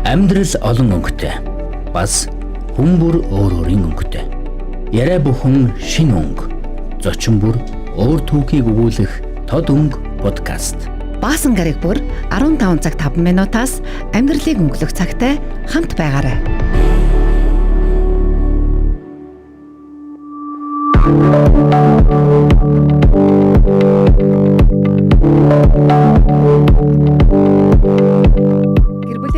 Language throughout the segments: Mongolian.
Амьдрал олон өнгөтэй. Бас хүн бүр өөр өөрийн өнгөтэй. Яриа бүхэн шинэ өнгө. Зочин бүр өөр түүхийг өгүүлэх Тод өнгө подкаст. Баасан гараг бүр 15 цаг 5 минутаас амьдралыг өнгөлөх цагтай хамт байгаарай.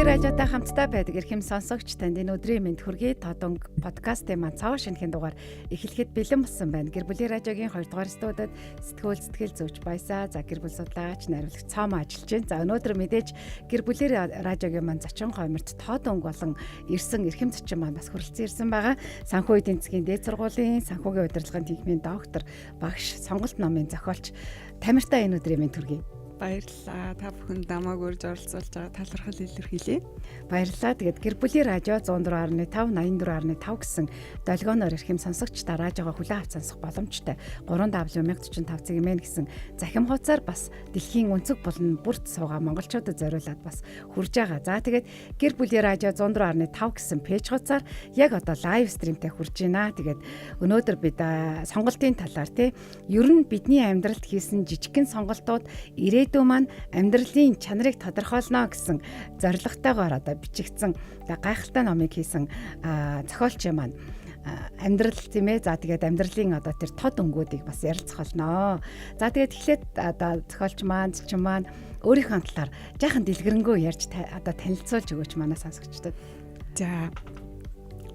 Радиотай хамтдаа байдаг эрхэм сонсогч танд энэ өдрийн мэнд хүргэе. Тод өнгө подкастын маань цааш шинэхэн дугаар эхлэхэд бэлэн болсон байна. Гэр бүлийн радиогийн 2 дугаар студид сэтгэл зүйч Баясаа, за гэр бүл судлаач, найруулагч Цаама ажиллаж байна. За өнөөдөр мэдээж гэр бүлийн радиогийн маань зочин гомерт Тод өнгө болон ирсэн эрхэм зочин маань бас хүрэлцэн ирсэн байгаа. Санхүү эдийн засгийн дээд сургуулийн санхүүгийн удирдлагын техникийн доктор, багш, сонголт номын зохиолч Тамиртай энэ өдрийн мэнд хүргэе. Баярлалаа. Та бүхэнд намайг урьж оролцуулж байгаа талархал илэрхийлье. Баярлалаа. Тэгээд гэр бүлийн радио 104.5 84.5 гэсэн долгионоор эрхэм сонсогчдаа радиогоо хүлээн авч сонсох боломжтой. 3W1045 гэсэн захим хуудасаар бас дэлхийн өнцөг болон бүрт суугаа монголчуудад зориулаад бас хүрж байгаа. За тэгээд гэр бүлийн радио 104.5 гэсэн пэйж хуудасаар яг одоо лайв стримтэй хүрж байна. Тэгээд өнөөдөр бид сонголтын талаар ер нь бидний амьдралд хийсэн жижигхэн сонголтууд ирээдүйн маань амьдралын чанарыг тодорхойлно гэсэн зорилготойгоор одоо бичигдсэн гайхалтай номыг хийсэн зохиолч маань амьдрал тийм ээ. За тэгээд амьдралын одоо тэр тод өнгүүдийг бас ярилцах болно. За тэгээд эхлээд одоо зохиолч маань зочин маань өөрийнхөө талаар жаахан дэлгэрэнгүй ярьж одоо танилцуулж өгөөч манай сонсогчдод. За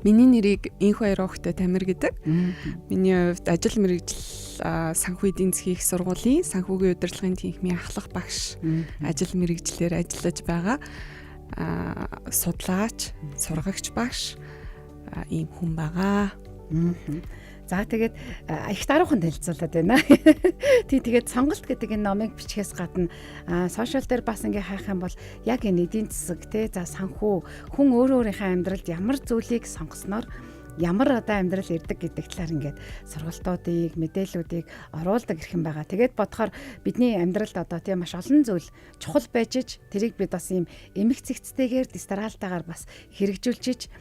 миний нэрийг Инх баяр охтой Тамир гэдэг. Миний хувьд ажил мэргэжил санхүү эдийн засгийн их сургуулийн санхүүгийн удирдлагын техникийн ахлах багш ажил мэргэжлэр ажиллаж байгаа. Судлаач, сургагч багш ийм хүн байгаа. За тэгээд их даруухан танилцуулаад байна. Тэгээд сонголт гэдэг энэ номыг бичгээс гадна сошиал дээр бас ингээ хайх юм бол яг энэ эдийн засаг за санхүү хүн өөрийнхөө амьдралд ямар зүйлийг сонгосноор ямар одоо амьдрал ирдэг гэдэг талаар ингээд сургалтуудыг, мэдээллүүдийг оруулдаг хэрхэн байгаа. Тэгээд бодохоор бидний амьдралд одоо тийм маш олон зүйл чухал байж тэрийг бид бас ийм эмх цэгцтэйгээр дистаралтайгаар бас хэрэгжүүлж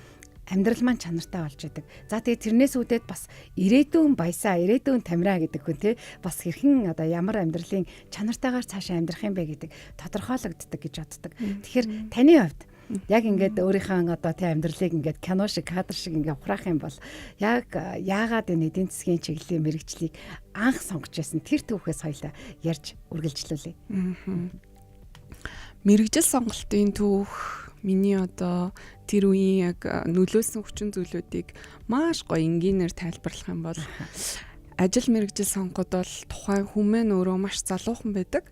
амьдрал маань чанартай болж идэг. За тэгээд тэрнээс үүдээд бас ирээдүйн Баясаа, ирээдүйн Тамираа гэдэг хүн бас хэрхэн одоо ямар амьдралын чанартайгаар цаашаа амьдрах юм бэ гэдэг тодорхойлогддог гэж боддог. Тэгэхээр таны хувьд яг ингээд өөрийнхөө одоо амьдралыг ингээд кино шиг, кадр шиг ингээд ухраах юм бол яг яагаад энэ эдийн засгийн чиглэлийн мэргэжлийг анх сонгож байсан тэр түүхээс хоёлаа ярьж үргэлжлүүлье. Мэргэжил сонголтын түүх миний одоо тэр үеийн яг нөлөөсөн хүчин зүйлүүдийг маш гоё энгийнээр тайлбарлах юм бол ажил мэргэжил сонгоход бол тухайн хүмүүс өөрөө маш залуухан байдаг.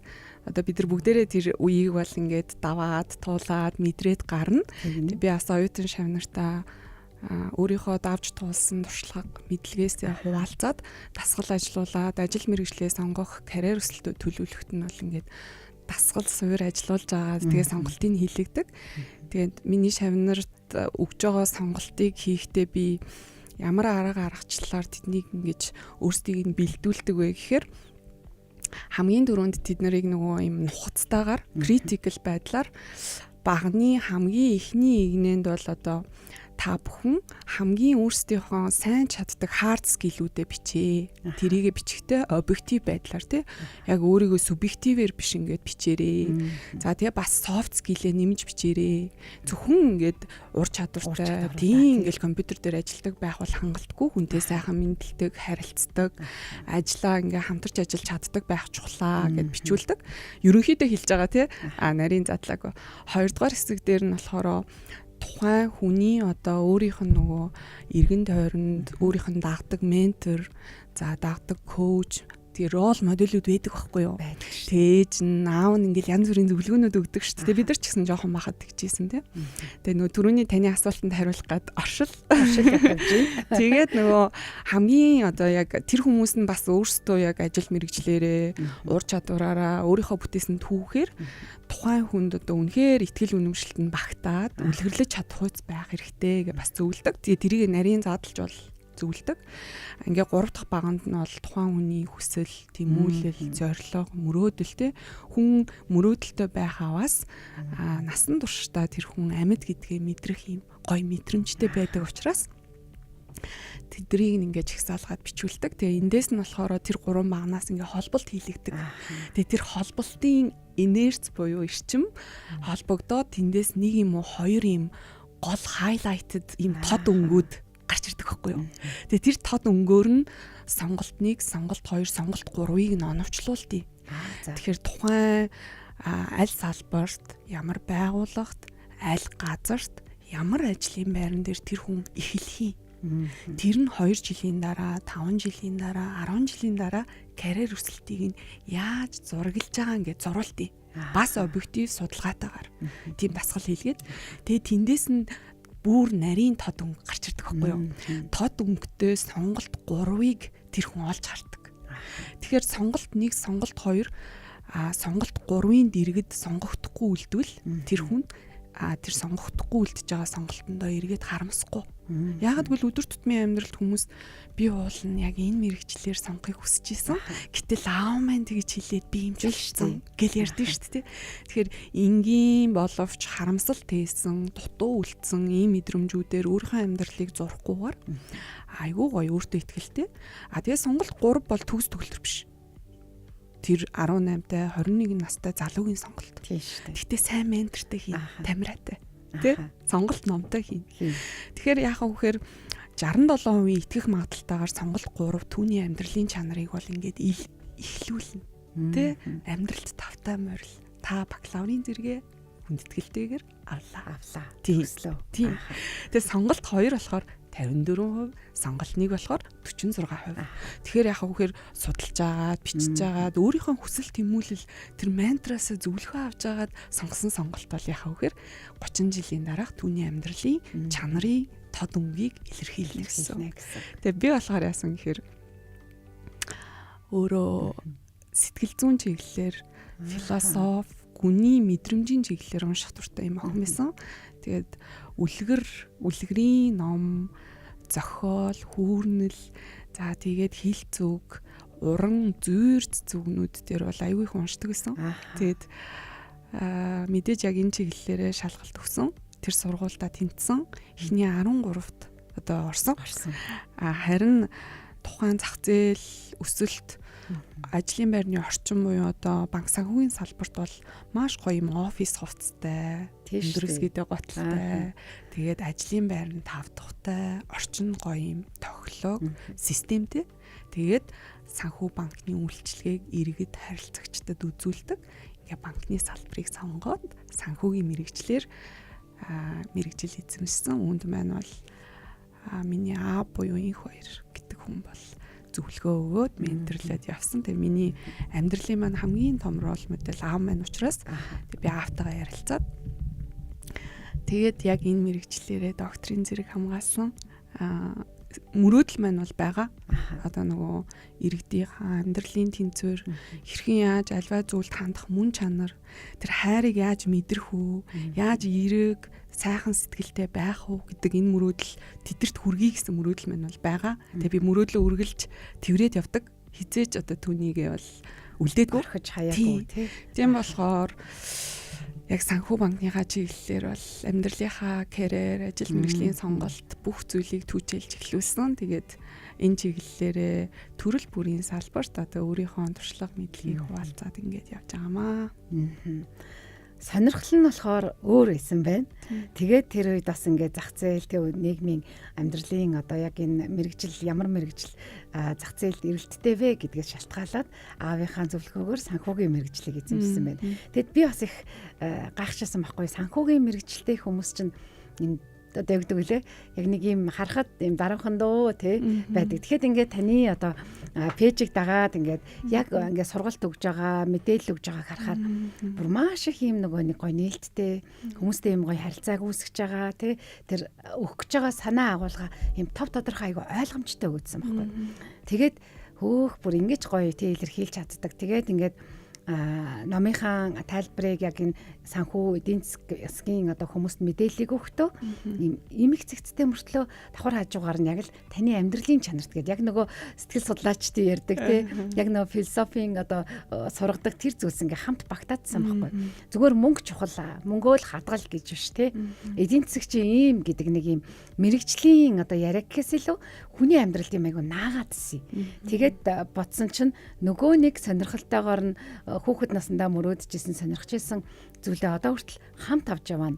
Одоо бид нар бүгдээрээ тэр үеийг бол ингээд даваад, туулаад, мэдрээд гарна. Би бас оюутан шавнартаа өөрийнхөө давж туулсан туршлага мэдлэгээс хуваалцаад дасгал ажилуулад ажил мэргэжлээ сонгох карьер өсөлтөд төлөвлөхт нь бол ингээд дасгал суур ажиллуулж байгаа. Тэгээ сонголтыг хийлэгдэг. Тэгээд миний шавнарт өгж байгаа сонголтыг хийхдээ би ямар арга аргачлалаар тэднийг ингэж өөрсдийг нь бэлдүүлдэг вэ гэхээр хамгийн дөрөнд тэд нарыг нөгөө юм нухацтайгаар критикл байдлаар багны хамгийн ихний игнэнд бол одоо та бүхэн хамгийн өөрсдийнхөө сайн чаддаг хард скиллүүдээ бичээ. Тэрийгэ бичихтэй объектив байдлаар яг өөрийгөө субъективээр биш ингээд бичээрээ. За тэгээ бас софт скиллээ нэмж бичээрээ. Зөвхөн ингээд ур чадвартай тийм ингээд компьютер дээр ажилладаг байх бол хангалтгүй. Хүнтэй сайхан мэдлдэг, харилцдаг, ажиллаа ингээд хамтарч ажиллаж чаддаг байх чухлаа гэд бичүүлдэг. Ерөнхийдөө хэлж байгаа нарийн задлаагүй. 2 дугаар хэсэг дээр нь болохоор тухайн хүний одоо өөрийнх нь нөгөө эргэн тойронд өөрийнх нь дагдаг ментор, за дагдаг коуч, тэр рол моделүүд байдаг байхгүй юу? Тээж наав нь ингээл янз бүрийн зөвлөгөөнүүд өгдөг шүү дээ. Бид нар ч гэсэн жоохон бахад тэгжсэн тий. Тэгээ нөгөө түрүүний таны асуултанд хариулах гад оршил явж байна. Тэгээд нөгөө хамгийн одоо яг тэр хүмүүс нь бас өөрсдөө яг ажил мэргэжлээрээ ур чадвараараа өөрийнхөө бүтээсэн түүхээр тухайн хүнд одоо үнэхээр ихтгэл үнэмшилт нь багтаад үлгэрлэж чадах хүйц байх хэрэгтэй гэж бас зөвлөдөг. Тэгээ тэрийг нарийн заадалж бол зөвлөдөг. Ингээ 3 дахь баганд нь бол тухайн хүний хүсэл, тэмүүлэл, зорилго, мөрөөдөл те хүн мөрөөдөлтэй байх аваас насан туршдаа тэр хүн амьд гэдгээ мэдрэх юм гоё мэдрэмжтэй байдаг учраас тэднийг ингээд жигсаалгаад бичүүлдэг. Тэгээ эндээс нь болохоор тэр 3 багнаас ингээ холболт хийлэгдэг. Тэгээ тэр холболтын инерц буюу эрчим холбогдоод тэндээс нэг юм уу 2 юм гол highlighted юм тод өнгүүд гарч ирдэг байхгүй юу. Тэгээ тэр тод өнгөөр нь сонголт 1, сонголт 2, сонголт 3-ыг нь оновчлуултыг. Тэгэхээр тухайн аль салбарт, ямар байгууллагт, аль газарт, ямар ажлын байран дээр тэр хүн эхлэхий. Тэр нь 2 жилийн дараа, 5 жилийн дараа, 10 жилийн дараа карьер өсөлтийг нь яаж зураглаж байгаа ингээд зуруултыг. Бас объектив судалгаатайгаар тийм дасгал хийлгээд тэгээ тэндээс нь бүр нарийн тод өнгө гарч ирдэг байхгүй юу. Тод өнгөтэй сонголт 3-ыг тэр хүн олж хардаг. Тэгэхээр сонголт 1, сонголт 2, сонголт 3-ын дэргэд сонгогдохгүй үлдвэл тэр хүн тэр сонгогдохгүй үлдэж байгаа сонголтондоо эргээд харамсахгүй. Яг гэвэл өдөр тутмын амьдралд хүмүүс би уулна яг энэ мэрэгчлэр сонгохыг хүсэж исэн. Гэтэл аав маань тэгж хэлээд би юм чилсэн гэл ярьдэн шүү дээ. Тэгэхээр энгийн боловч харамсал тээсэн, дутуу үлдсэн ийм мэдрэмжүүдээр өөрийнхөө амьдралыг зурхгүйгээр айгүй гоё өөртөө ихтэй. Тэгээ сонголт 3 бол төгс төгөлтөр биш. Тэр 18-тай 21 настай залуугийн сонголт. Тийм шүү дээ. Гэтэ сайн ментортой хийн, тамираатай. Тэ? Сонголт номтой хийн. Тэгэхээр яахаа вэхээр 67% итгэх магадaltaгаар сонголт 3 түүний амьдралын чанарыг бол ингээд ихлүүлнэ. Тэ? Амьдралд тавтай морил. Та бакалаврын зэрэгээ хүндэтгэлтэйгээр авлаа. Төгслөө. Тийм. Тэгээ сонголт 2 болохоор 54%, сонголт 1 болохоор 46%. Тэгэхээр яхаа вэхээр судалж агаад, бичиж агаад, өөрийнхөө хүсэл тэмүүлэл тэр мантраасаа зөвлөгөө авч агаад сонгосон сонголт бол яхаа вэхээр 30 жилийн дараах түүний амьдралын чанарын тод өнгөийг илэрхийлнэ гэсэн. Тэгээ би болохоор яасан гэхээр өөрөө сэтгэл зүйн чиглэлээр философи, гүний мэдрэмжийн чиглэлээр унших дуртай юм охин байсан. Тэгээд үлгэрийн ном, зохиол, хүүрнэл, за тэгээд хил зүг, уран зүйрц зүгнүүд дээр бол аягүй их уншдаг гэсэн. Тэгээд мэдээж яг энэ чиглэлээрээ шалгалт өгсөн. Тэр сургуультай тэнцсэн. Эхний 13-т одоо орсон. Харин тухайн зах зээл, өсөлт, ажлын байрны орчин буюу одоо банк санхүүгийн салбарт бол маш гоё юм офис хувцастай, өндөрс гэдэг готалтай. Тэгээд ажлын байрны 5 дахьтай, орчин гоё юм тоглог, системтэй. Тэгээд санхүү банкны үйлчлэгийг иргэд харилцагчдад үзүүлдэг. Ингээ банкны салбарыг сонгоод санхүүгийн мэрэгчлэр мэрэгжил эзэмшсэн. Үүнд маань бол миний аав буюу инх хоёр гэдэг хүн бол зөвлөгөө өгөөд менторлоод явсан. Тэгээ миний амьдралын маань хамгийн том рол модель аав маань учраас би аавтайгаа ярилцаад тэгээд яг энэ мэрэгчлэрээ докторийн зэрэг хамгаалсан. Мөрөөдөл маань бол байгаа. Одоо нөгөө иргэдийн амьдралын тэнцвэр хэрхэн яаж альва зүйлд хандах мөн чанар, тэр хайрыг яаж мэдрэх үү, яаж эерэг сайхан сэтгэлтэй байх уу гэдэг энэ мөрөөдөл тэдэрт хүргэе гэсэн мөрөөдөл маань бол байгаа. Тэгээ би мөрөөдлөө үргэлж тэрвэрэд явдаг. Хизээж одоо түүнийгээ бол үлдээдгүй орхиж хаяагүй тийм болохоор яг санхүү банкныхаа чиглэлээр бол амьдралынхаа карьер, ажил мэргэжлийн сонголт бүх зүйлийг түүчэлж эхлүүлсэн. Тэгээд энэ чиглэлээрээ төрөл бүрийн салбарт одоо өөрийнхөө туршлага мэдлэгийг хуваалцаад ингэж явж байгаамаа. Сонирхол нь болохоор өөр исэн байна. Тэгээд тэр үед бас ингээд зах зээл тэг нийгмийн амьдралын одоо яг энэ мэрэгжил ямар мэрэгжил зах зээлд эрэлттэй вэ гэдгээс шалтгаалаад аавынхаа зөвлөгөөгөөр санхүүгийн мэрэгжлийг эзэмшсэн байна. Тэгэд би бас их гайхчихсан байхгүй санхүүгийн мэрэгжилтэй хүмүүс чинь энэ одоо ягдаг үлээ яг нэг юм харахад юм дарамхан дөө тий байдаг. Тэгэхэд ингээд таны одоо пэйжийг дагаад ингээд яг ингээд сургалт өгж байгаа, мэдээлэл өгж байгааг харахаар бүр маш их юм нөгөө нэг гоё нээлттэй хүмүүстэй юм гоё харилцааг үүсгэж байгаа тий тэр өгөх гэж байгаа санаа агуулга юм тов тодорхой айгу ойлгомжтой өгдсөн байхгүй. Тэгээд хөөх бүр ингэж гоё тий илэрхийлж чаддаг. Тэгээд ингээд номынхаа тайлбарыг яг энэ санхүү эдийн засгийн одоо хүмүүст мэдээллийг өгөхдөө ийм их зэгцтэй мөртлөө давхар хажуугаар нь яг л таны амьдралын чанарт гэдэг яг нөгөө сэтгэл судлаачдын ярьдаг тий яг нөгөө философийн одоо сургадаг тэр зүйлс ингээ хамт багтаадсан байхгүй. Зүгээр мөнгө чухал мөнгөө л хадгал гэж биш тий эдийн засаг чи ийм гэдэг нэг ийм мэрэгжлийн одоо яриа гэхээс илүү хүний амьдралд юм айгу наагаадсэн. Тэгээд бодсон чинь нөгөө нэг сонирхолтойгоор нь хүүхэд насндаа мөрөөдчихсэн сонирхчихсэн зүйлээ одоо хүртэл хамт авч яваа.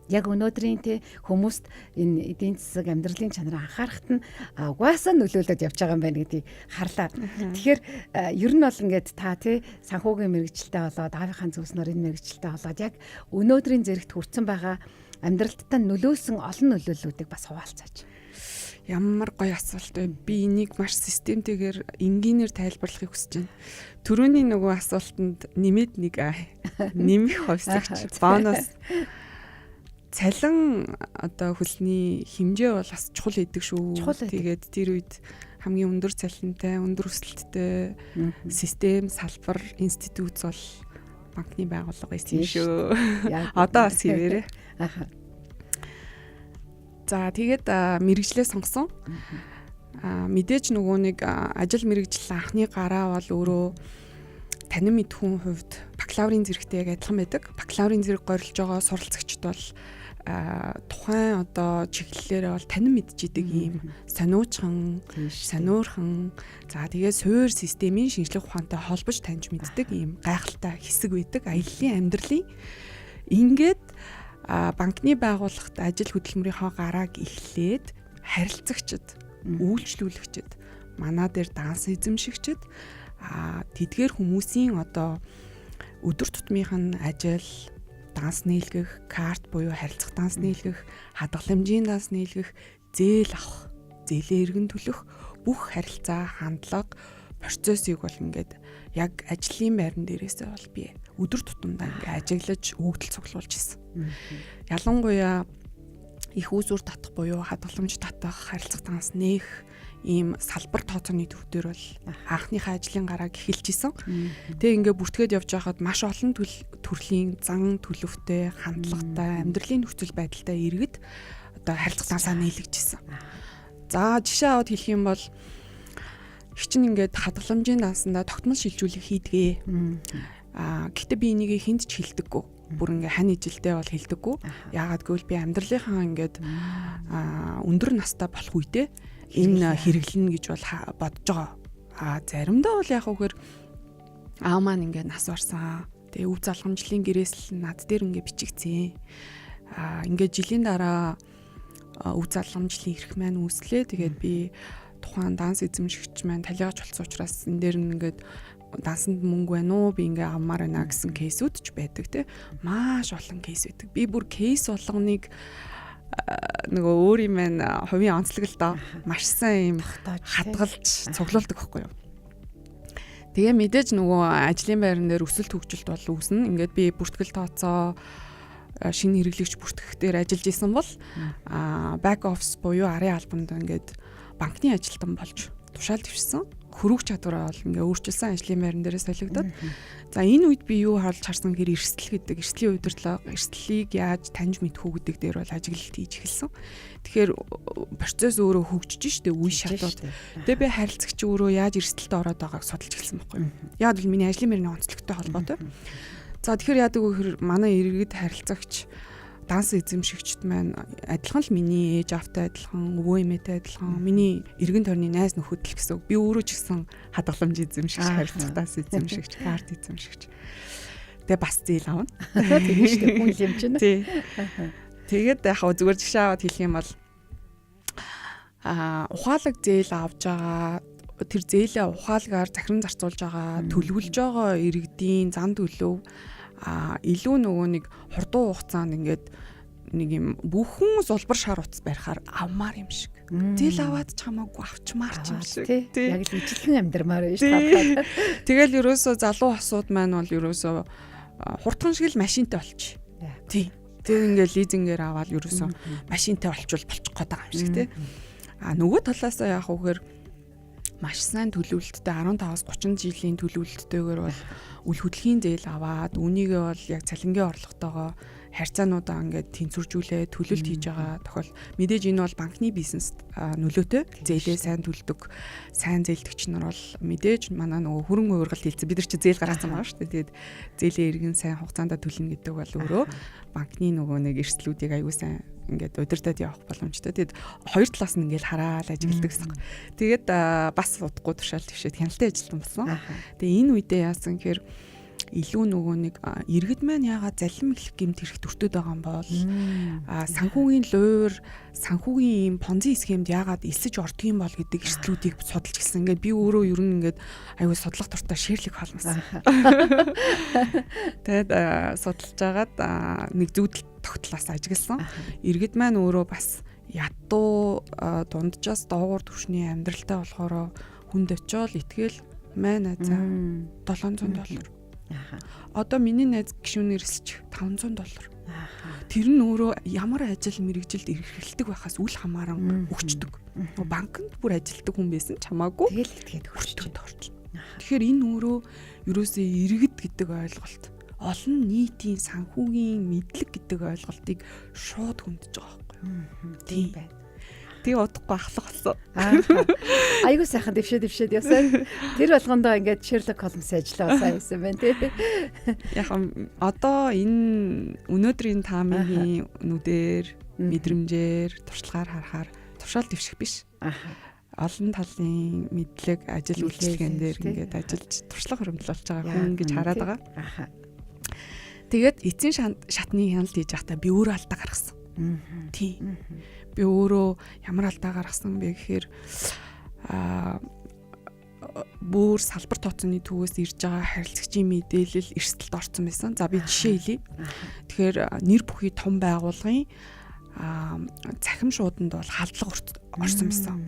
Яг өнөөдрийн те хүмүүст энэ эдийн засаг амьдралын чанараа анхаарахт нь угаасаа нөлөөлөд явж байгаа юм байна гэдгийг харлаа. Тэгэхээр ер нь бол ингээд та те санхүүгийн мэрэгчлээ болоод аавынхаа зөвснөр энэ мэрэгчлээ болоод яг өнөөдрийн зэрэгт хүрсэн байгаа амьдралтаа нөлөөлсөн олон нөлөөллүүдийг бас хуваалцаач. Ямар гоё асуулт вэ? Би энийг маш системтэйгээр энгийнээр тайлбарлахыг хүсэж байна. Түрүүний нөгөө асуултанд нэмээд нэг нэмэх хувьсагч бонус. Цалин одоо хөлний хэмжээ бол бас чухал идэг шүү. Тэгээд тэр үед хамгийн өндөр цалинтай, өндөр өсөлттэй систем, салбар, институт бол банкны байгууллага байсан шүү. Одоо бас хэвээрээ. За тэгээд мэрэгжлээ сонгосон. Мэдээж нөгөө нэг ажил мэрэгжил анхны гараа бол өөрөө танин мэдхүүн хувьд бакалаврын зэрэгтэй яг адилхан байдаг. Бакалаврын зэрэг горилж байгаа суралцагчд бол тухайн одоо чиглэлээр бол танин мэдчихдэг ийм сониучхан, сониурхан, за тэгээ суур системийн шинжлэх ухаантай холбож таньж мэддэг ийм гайхалтай хэсэг байдаг. Аяллаа амьдралын ингээд банкны байгууллагт ажил хөдөлмөрийнхөө гарааг эхлээд харилцагчид, үйлчлүүлэгчид, манай дээр данс эзэмшигчид тэдгээр хүмүүсийн одоо өдөр тутмынх нь ажил, данс нийлгэх, карт буюу харилцах данс нийлгэх, хадгаламжийн данс нийлгэх, зээл авах, зээлээ эргэн төлөх бүх харилцаа, хандлага, процессыг бол ингээд яг ажлын байран дээрээсээ бол би өдөр тутамдаа ингээд ажиглаж өгдөл цуглуулж ирсэн. Ялангуяа их үүсвэр татах буюу хадгаламж татах, харилцах данс нээх ийм салбар тооцооны төвдөр бол анхныхаа ажлын гарааг эхэлж исэн. Тэгээ ингээд бүртгээд явж байхад маш олон төрлийн зан төлөвтэй, хандлагатай, амьдралын нөхцөл байдалтай иргэд одоо харилцах дансаа нийлэгж исэн. За жишээ аваад хэлэх юм бол их чинь ингээд хадгаламжийн дансандаа тогтмол шилжүүлэх хийдгээ. Гэхдээ би энийг хүнд ч хэлдэггүй. Бүр ингээ хань ижилтэй бол хэлдэггүй. Яагаад гэвэл би амьдралынхаа ингээд өндөр настай болох үедээ энэ хэрэглэнэ гэж бол бодож байгаа. Заримдаа бол яг үгээр аав маань ингээ нас барсан. Тэгээ өв залгамжлын гэрээс л над дээр ингээ бичигдсэн. Ингээ жилийн дараа өв залгамжлын эрх маань үүслээ. Тэгээд би тухайн данс эзэмшигч маань талигач болсон учраас энэ дээр ингээд дансанд мөнгө байна уу? Би ингээ авмаар байна гэсэн кейсүүд ч байдаг те. Маш олон кейс байдаг. Би бүр кейс болгоныг нөгөө өөр юм байна. Хувийн онцлогтой маш сайн юм хадгалж цуглуулдаг байхгүй юу? Тэгээ мэдээж нөгөө ажлын байран дээр өсөлт хөгжилт бол үүснэ. Ингээд би бүртгэл тооцоо шинэ хэрэглэгч бүртгэх дээр ажиллаж исэн бол back office буюу арын албанд ингээд банкны ажилтан болж тушаал дэвшсэн. Хөрөг чадвараа бол ингээ өөрчилсөн ажлын байран дээрээ солигдоод. За энэ үед би юу хаалж харсан гэхээр эрсдэл гэдэг эрсдлийн удирдлага, эрсдлийг яаж таньж мэдэх үү гэдэг дээр бол ажиглалт хийж эхэлсэн. Тэгэхээр процесс өөрөө хөгжиж штэ үе шатууд. Тэгээ би харилцагч өөрөө яаж эрсдэлд ороод байгааг судалж эхэлсэн байхгүй юу? Яг л миний ажлын байрны онцлогтой холбоотой. За тэгэхээр яадаг вэ гэхээр манай иргэд харилцагч данс эзэмшигчд маань адилхан л миний ээж автай адилхан, өвөө эмээтэй адилхан, миний эргэн тойрны найз нөхөд л гэсэн. Би өөрөө ч гэсэн хадгаламж эзэмшигч, харилцах данс эзэмшигч, карт эзэмшигч. Тэгээ бас зээл авна. Тэгээ шүү дээ хүн юм чинь. Тий. Тэгээд яг зүгээр жишээ аваад хэлэх юм бол ухаалаг зээл авж байгаа тэр зээлээ ухаалгаар захиран зарцуулж байгаа, төлөвлөж байгаа иргэдийн зан төлөв илүү нөгөө нэг хурдан хугацаанд ингээд нэг юм бүхэн сулбар шар утас барихаар авмаар юм шиг. Зээл аваад ч хамаагүй авчмаар ч юм шиг. Яг л ижилхэн амьдмаар байна шүү дээ. Тэгэл ерөөсөө залуу хосууд маань бол ерөөсөө хурдхан шиг л машинтай болчих. Тий. Тэг ингээд лизингээр аваад ерөөсөө машинтай болчихвол болчих гээд байгаа юм шиг тий. Нөгөө талаасаа яах вэхээр маш сайн төлөвлөлттэй 15-аас 30 жилийн төлөвлөлттэйгээр бол үл хөдлөхийн зээл аваад үүнийгээ бол яг цалингийн орлоготойгоо харьцаануудаа ингээд тэнцвэржүүлээ төлөлт хийж байгаа тохиол мэдээж энэ бол банкны бизнест нөлөөтэй зээлээ сайн төлдөг сайн зээлдэгч нар бол мэдээж манай нөгөө хөрөнгө уургалт хэлсэн бид нар чи зээл гаргасан байгаа шүү дээ. Тэгээд зээлийн иргэн сайн хугацаанд төлнө гэдэг бол өөрөө банкны нөгөө нэг эрсдлүүдийг аюул сайн ингээд удирдах явах боломжтой. Тэгээд хоёр талаас нь ингээд хараад ажигладаг гэсэн. Тэгээд бас удахгүй тушаал твшээд хяналтын ажилтан болсон. Тэгээд энэ үедээ яасан гэхээр илүү нөгөө нэг иргэд маань яагаад залим эхлэх гэмт хэрэг төртөд байгаа юм бол санхүүгийн луур санхүүгийн понзи схемд яагаад элсэж ордог юм бол гэдэг эрсдлүүдийг судалж гисэн. Ингээд би өөрөө ер нь ингээд аюул судлах дуртай шэрлэг холмосон. Тэгээд судалж агаад нэг зүйдэл тогтлоос ажигласан. Иргэд маань өөрөө бас ядуу дунджаас доогуур түвшний амьдралтай болохоор хүнд очиод итгэл маань за $700. Одоо миний найз гишүүнээр эсч $500. Тэр нь өөрөө ямар ажил мэргэжилд эрхэлдэг байхаас үл хамааран өгчдөг. Банкнд бүр ажилтдаг хүн байсан ч хамаагүй тэгэл итгээд өгчдөг. Тэгэхээр энэ өөрөө ерөөсөө иргэд гэдэг ойлголт олон нийтийн санхүүгийн мэдлэг гэдэг ойлголтыг шууд хөндөж байгаа байхгүй. Тийм байна. Тэгээ удахгүй ахлах болсон. Айгуу сайхан дэвшээд яасан. Тэр болгондоо ингээд Sherlock Holmes ажиллаа сайн байсан байна тий. Яг одоо энэ өнөөдрийн таамагийн нүдээр мэдрэмжээр туршлагаар харахаар туршаал дэвших биш. Олон талын мэдлэг ажил үйлчлэгэн дээр ингээд ажиллаж туршлага хөрөмжлүүлж байгаа хүн гэж хараад байгаа. Тэгээд эцсийн шатны хяналт хийж байхдаа би өөрөө алдаа гаргасан. Тийм. Би өөрөө ямар алдаа гаргасан бэ гэхээр бүр салбар тооцооны төвөөс ирж байгаа харилцагчийн мэдээлэл эрсдэлд орсон байсан. За би жишээ хэлье. Тэгэхээр нэр бүхий том байгууллагын цахим шууданд бол халдлага орсон байсан.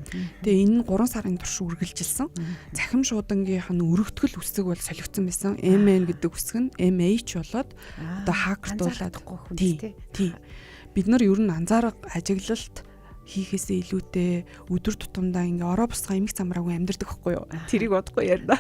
Тэгээ энэ 3 сарын турш үргэлжилсэн. Цахим шуудангийнх нь өргөтгөл үсэг бол солигдсон байсан. MN гэдэг үсэг нь MH болоод одоо хакертуулаад тий. Бид нар ер нь анзаарга ажиглалт хийхээсээ илүүтэй өдөр тутамдаа ингээ ороо босгоо эмх замраагүй амьдэрдэг байхгүй юу? Тэрийг бодохгүй ярина.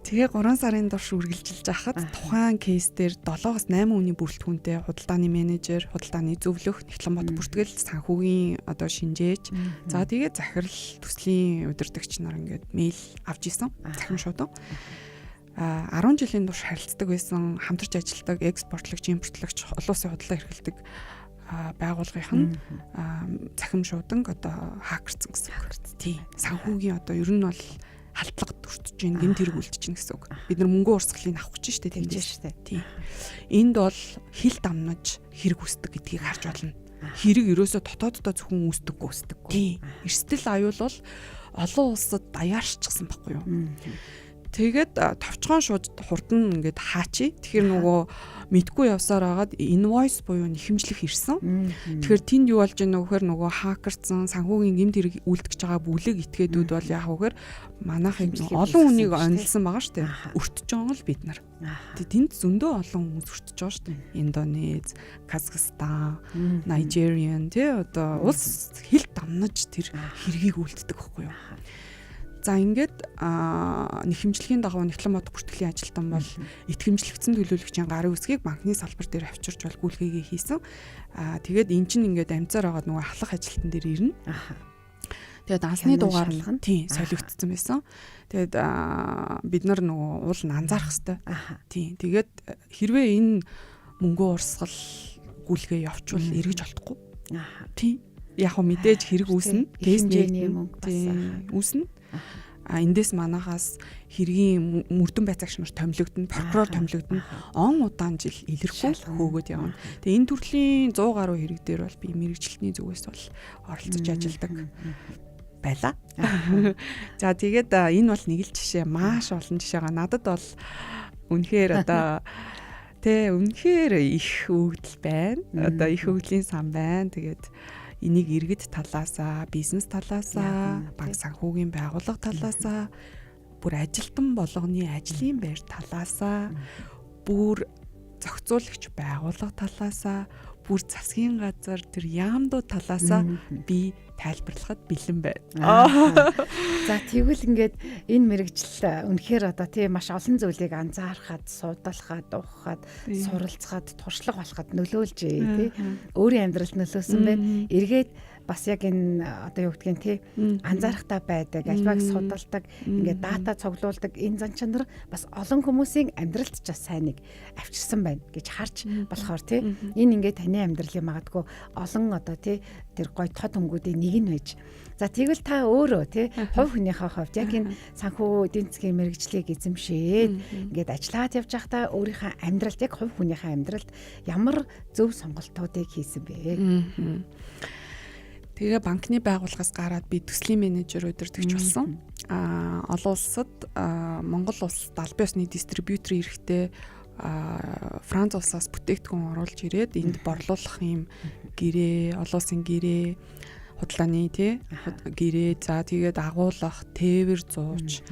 Тэгээ 3 сарын турш үргэлжилж байхад тухайн кейс дээр 7-8 хүний бүрэлдэхүүнтэй худалдааны менежер, худалдааны зөвлөх, Нэгтлэн бод бүртгэл, санхүүгийн одоо шинжээч. За тэгээ захирал төслийн удирдагч нар ингээд мэйл авч исэн. Захин шуудан. 10 жилийн турш харилцдаг байсан хамтарч ажилладаг экспортлогч, импортлогч, олон улсын худалдаа эрхэлдэг байгууллагын захим шууданг одоо хакерцсан гэсэн. Тийм. Санхүүгийн одоо ер нь бол халдлага төртөж гин гэмт хэрэг үлдэж гин гэсэн үг. Бид нар мөнгө урсгалыг авах гэж штэ тэндээс штэ. Тийм. Энд бол хил дамнаж хэрэг үүсдэг гэдгийг харж байна. Хэрэг ерөөсө дотооддоо зөвхөн үүсдэггүй. Тийм. Эрсдэл аюул бол олон улсад даяарчсан байхгүй юу? Тэгээд товчхон шууд хурдан ингээд хаачи. Тэгэхээр нөгөө мэдгүй явсаар хагаад invoice буюу нэхэмжлэх ирсэн. Тэгэхээр тэнд юу болж байна вэ гэхээр нөгөө хакерцсан санхүүгийн гэмт хэрэг үлдчихэж байгаа бүлэг этгээдүүд бол яах вэ гэхээр манайхыг олон хүнийг онилсан байгаа шүү дээ. Өртөж байгаа л бид нар. Тэгээд тэнд зөндөө олон хүмүүс өртөж байгаа шүү дээ. Индонез, Казахстан, Nigerian тий одоо улс хил дамнаж тэр хэргийг үлддэг байхгүй юу? За ингээд нэхэмжлэгийн дагуу Нэгтлэн бод бүртгэлийн ажилтан бол итгэмжлэгдсэн төлөөлөгчийн гарын үсгийг банкны салбар дээр авчирч бол гүйлгээгээ хийсэн. Тэгээд эн чинь ингээд амцаар байгаа нөгөө ахлах ажилтан дээр ирнэ. Тэгээд дансны дугаар нь тийм солигдсон байсан. Тэгээд бид нар нөгөө уул нь анзаарах хэрэгтэй. Тийм. Тэгээд хэрвээ энэ мөнгө урсгал гүйлгээ явуучвал эргэж олдохгүй. Тийм. Яг хөө мэдээж хэрэг үүснэ. Кейс нэг үүснэ. Эндээс манахаас хэргийн мөрдөн байцаагч нар томилогдно, прокурор томилогдно, он удаан жил илэрхгүй хөөгөөд явна. Тэгээ энэ төрлийн 100 гаруй хэрэг дээр бол би мэрэгчлэлтний зүгээс бол оролцож ажилладаг байлаа. За тэгээд энэ бол нэг л жишээ, маш олон жишээ байгаа. Надад бол үнэхээр одоо үнэхээр их өгдөл байна. Одоо их өгдлийн сан байна. Тэгээд энийг иргэд талаасаа, бизнес талаасаа, банк санхүүгийн байгууллага талаасаа, бүр ажилтан болгоны ажлын байр талаасаа, бүр зохицуулагч байгууллага талаасаа, бүр засгийн газар тэр яамдуу талаасаа би тайлбарлахад бэлэн байна. За тэгвэл ингээд энэ мэрэгжил үнэхээр одоо тийм маш олон зүйлийг анзаархад, судалхаад, ухахад, суралцахад, туршлага болоход нөлөөлж тий. Өөрийн амьдралд нөлөөсөн байна. Эргээд бас яг энэ одоо юу гэдгийг тий анзаарахтай байдаг, альваг судалдаг, ингээд дата цуглуулдаг энэ зан чанар бас олон хүмүүсийн амьдралд ч бас сайныг авчирсан байна гэж харж болохоор тий энэ ингээд таны амьдралын магадгүй олон одоо тий тэр гой тод хөнгүүдийн нэг нь байж. За тэгвэл та өөрөө тий хувь хүнийхээ хувьд яг энэ санхүү эдийн засгийн мэрэгжлийг эзэмшээд ингээд ажиллаад явж байхдаа өөрийнхөө амьдралд яг хувь хүнийхээ амьдралд ямар зөв сонголтуудыг хийсэн бэ? Тэгээ банкны байгууллагаас гараад би төслийн менежер удирдагч болсон. Олон улсад Монгол улсад албан ёсны дистрибьютор эрэхтэй Франц улсаас бүтээгдэхүүн оруулж ирээд энд борлуулах юм гэрээ, олон улсын гэрээ, худалдааны тий гэрээ, за тэгээд агуулах, тээвэр зууч,